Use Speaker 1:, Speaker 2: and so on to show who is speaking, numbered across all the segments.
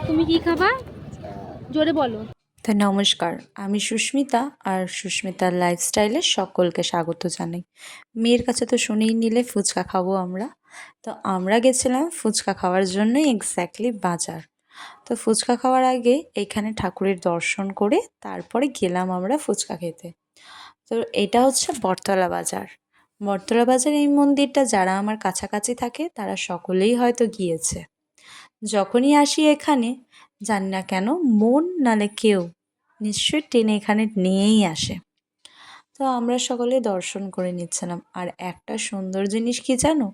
Speaker 1: তুমি কি খাবা জোরে বলো।
Speaker 2: তো নমস্কার, আমি সুস্মিতা আর সুস্মিতার লাইফস্টাইলে সকলকে স্বাগত জানাই। মেয়ের কাছে তো শুনেই নিলে ফুচকা খাবো আমরা। তো আমরা গেছিলাম ফুচকা খাওয়ার জন্যই এক্স্যাক্টলি বাজার। তো ফুচকা খাওয়ার আগে এখানে ঠাকুরের দর্শন করে তারপরে গেলাম আমরা ফুচকা খেতে। তো এটা হচ্ছে বটতলা বাজার। বটতলা বাজার এই মন্দিরটা যারা আমার কাছাকাছি থাকে তারা সকলেই হয়তো গিয়েছে। যখনই আসি এখানে জানি না কেন মন নালে কেউ নিশ্চয়ই টেনে এখানে নিয়েই আসে। তো আমরা সকলে দর্শন করে নিচ্ছিলাম। আর একটা সুন্দর জিনিস কি জানো,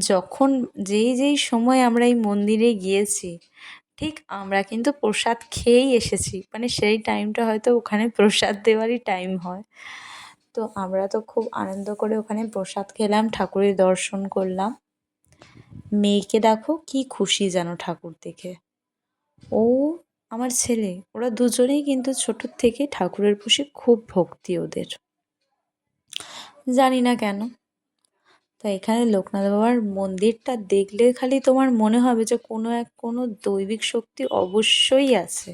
Speaker 2: যখন যেই সময় আমরা এই মন্দিরে গিয়েছি ঠিক আমরা কিন্তু প্রসাদ খেয়েই এসেছি, মানে সেই টাইমটা হয়তো ওখানে প্রসাদ দেওয়ারই টাইম হয়। তো আমরা তো খুব আনন্দ করে ওখানে প্রসাদ খেলাম, ঠাকুরের দর্শন করলাম। মেয়েকে দেখো কি খুশি যেন ঠাকুর দেখে। ও আমার ছেলে ওরা দুজনেই কিন্তু ছোটোর থেকে ঠাকুরের প্রতি খুব ভক্তি ওদের, জানি না কেন। তো এখানে লোকনাথ বাবার মন্দিরটা দেখলে খালি তোমার মনে হবে যে কোনো দৈবিক শক্তি অবশ্যই আছে।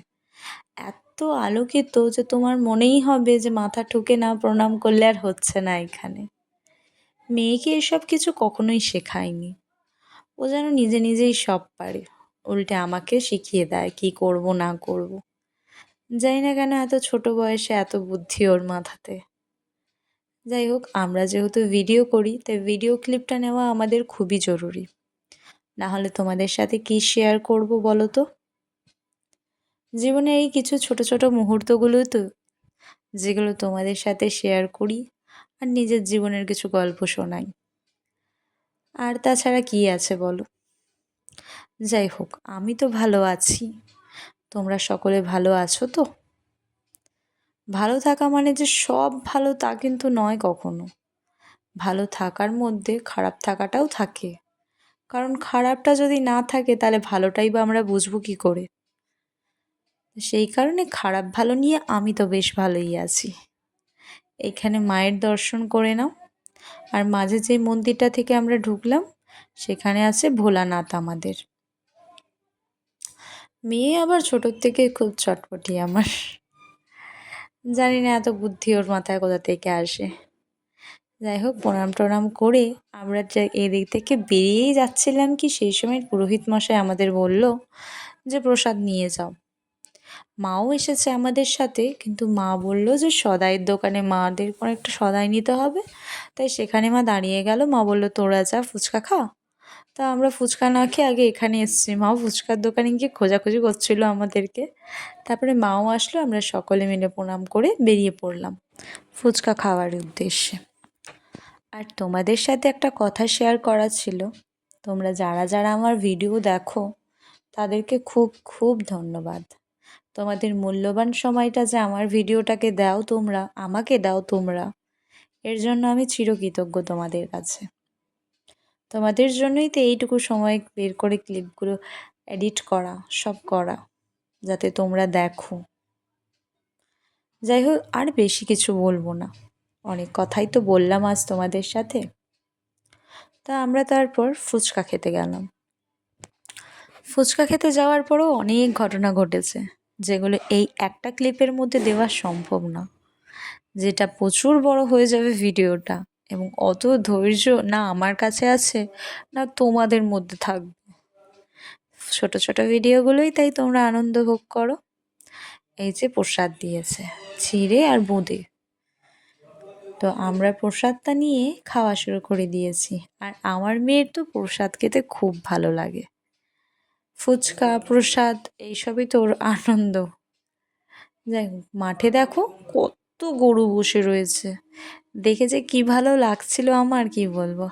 Speaker 2: এত আলোকিত যে তোমার মনেই হবে যে মাথা ঠুকে না প্রণাম করলে আর হচ্ছে না এখানে। মেয়েকে এসব কিছু কখনোই শেখায়নি, ও যেন নিজে নিজেই সব পারে, উল্টে আমাকে শিখিয়ে দেয় কি করব না করব। জানি না কেন এত ছোট বয়সে এত বুদ্ধি ওর মাথাতে। যাই হোক, আমরা যেহেতু ভিডিও করি তাই ভিডিও ক্লিপটা নেওয়া আমাদের খুবই জরুরি, না হলে তোমাদের সাথে কি শেয়ার করব বলো তো। জীবনের এই কিছু ছোট ছোট মুহূর্তগুলো তো যেগুলো তোমাদের সাথে শেয়ার করি আর নিজের জীবনের কিছু গল্প শোনাই। আর তাছাড়া কি আছে বলো। যাই হোক, আমি তো ভালো আছি, তোমরা সকলে ভালো আছো তো? ভালো থাকা মানে যে সব ভালো তা কিন্তু নয় কখনো। ভালো থাকার মধ্যে খারাপ থাকাটাও থাকে, কারণ খারাপটা যদি না থাকে তাহলে ভালোটাই বা আমরা বুঝবো কী করে। সেই কারণে খারাপ ভালো নিয়ে আমি তো বেশ ভালোই আছি। এখানে মায়ের দর্শন করে নাও। আর মাঝে যে মন্দিরটা থেকে আমরা ঢুকলাম সেখানে আছে ভোলানাথ আমাদের। মেয়ে আবার ছোটোর থেকে খুব চটপটি আমার, জানি না এত বুদ্ধি ওর মাথায় কোথা থেকে আসে। যাই হোক, প্রণাম টনাম করে আমরা এদিক থেকে বেরিয়েই যাচ্ছিলাম কি সেই সময় পুরোহিত মশাই আমাদের বলল যে প্রসাদ নিয়ে যাও। মাও এসেছে আমাদের সাথে, কিন্তু মা বলল যে সদাইয়ের দোকানে মাদের কোনো একটা সদাই নিতে হবে, তাই সেখানে মা দাঁড়িয়ে গেল। মা বলল তোরা যা ফুচকা খা। তা আমরা ফুচকা না খেয়ে আগে এখানে এসেছি, মাও ফুচকার দোকানে গিয়ে খোঁজাখুঁজি করছিল আমাদেরকে। তারপরে মাও আসলো, আমরা সকলে মিলে প্রণাম করে বেরিয়ে পড়লাম ফুচকা খাওয়ার উদ্দেশ্যে। আর তোমাদের সাথে একটা কথা শেয়ার করার ছিল। তোমরা যারা যারা আমার ভিডিও দেখো তাদেরকে খুব খুব ধন্যবাদ। তোমাদের মূল্যবান সময়টা যে আমার ভিডিওটাকে দাও তোমরা, আমাকে দাও তোমরা, এর জন্য আমি চিরকৃতজ্ঞ তোমাদের কাছে। তোমাদের জন্যই তো এইটুকু সময় বের করে ক্লিপগুলো এডিট করা, সব করা, যাতে তোমরা দেখো। যাই হোক, আর বেশি কিছু বলবো না, অনেক কথাই তো বললাম আজ তোমাদের সাথে। তা আমরা তারপর ফুচকা খেতে গেলাম। ফুচকা খেতে যাওয়ার পরও অনেক ঘটনা ঘটেছে, যেগুলো এই একটা ক্লিপের মধ্যে দেওয়া সম্ভব না, যেটা প্রচুর বড় হয়ে যাবে ভিডিওটা, এবং অত ধৈর্য না আমার কাছে আছে না তোমাদের মধ্যে থাকবে। ছোট ছোট ভিডিওগুলোই তাই তোমরা আনন্দ ভোগ করো। এই যে প্রসাদ দিয়েছে চিড়ে আর বোঁদে, তো আমরা প্রসাদটা নিয়ে খাওয়া শুরু করে দিয়েছি। আর আমার মেয়ের তো প্রসাদ খেতে খুব ভালো লাগে, ফুচকা প্রসাদ এইসবই তো ওর আনন্দ। যাই হোক, মাঠে দেখো কত গরু বসে রয়েছে, দেখে যে কি ভালো লাগছিল আমার কি বলবো।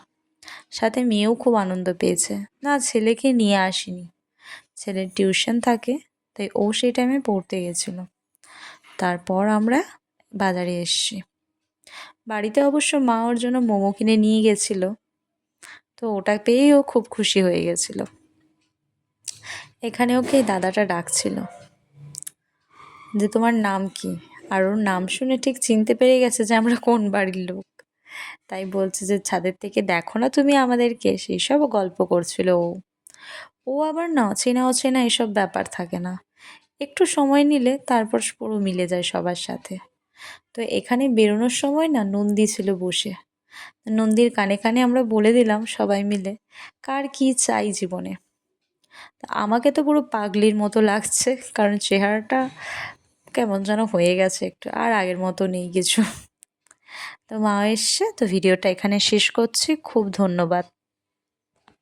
Speaker 2: সাথে মেয়েও খুব আনন্দ পেয়েছে। না, ছেলেকে নিয়ে আসিনি, ছেলের টিউশন থাকে, তাই ও সেই টাইমে পড়তে গেছিলো। তারপর আমরা বাজারে এসছি। বাড়িতে অবশ্য মা ওর জন্য মোমো কিনে নিয়ে গেছিলো, তো ওটা পেয়েই ও খুব খুশি হয়ে গেছিলো। এখানে ওকে দাদাটা ডাকছিল যে তোমার নাম কি, আর ওর নাম শুনে ঠিক চিনতে পেরে গেছে যে আমরা কোন বাড়ির লোক, তাই বলছে যে ছাদের থেকে দেখো না তুমি আমাদেরকে, সেই সব গল্প করছিল ও। ও আবার না চেনা অচেনা এসব ব্যাপার থাকে না, একটু সময় নিলে তারপর পুরো মিলে যায় সবার সাথে। তো এখানে বেরোনোর সময় না নন্দী ছিল বসে, নন্দীর কানে কানে আমরা বলে দিলাম সবাই মিলে কার কী চাই জীবনে। তা আমাকে তো পুরো পাগলির মতো লাগছে, কারণ চেহারাটা কেমন যেন হয়ে গেছে একটু, আর আগের মতো নেই কিছু। তো মা এসছে, তো ভিডিওটা এখানে শেষ করছি, খুব ধন্যবাদ।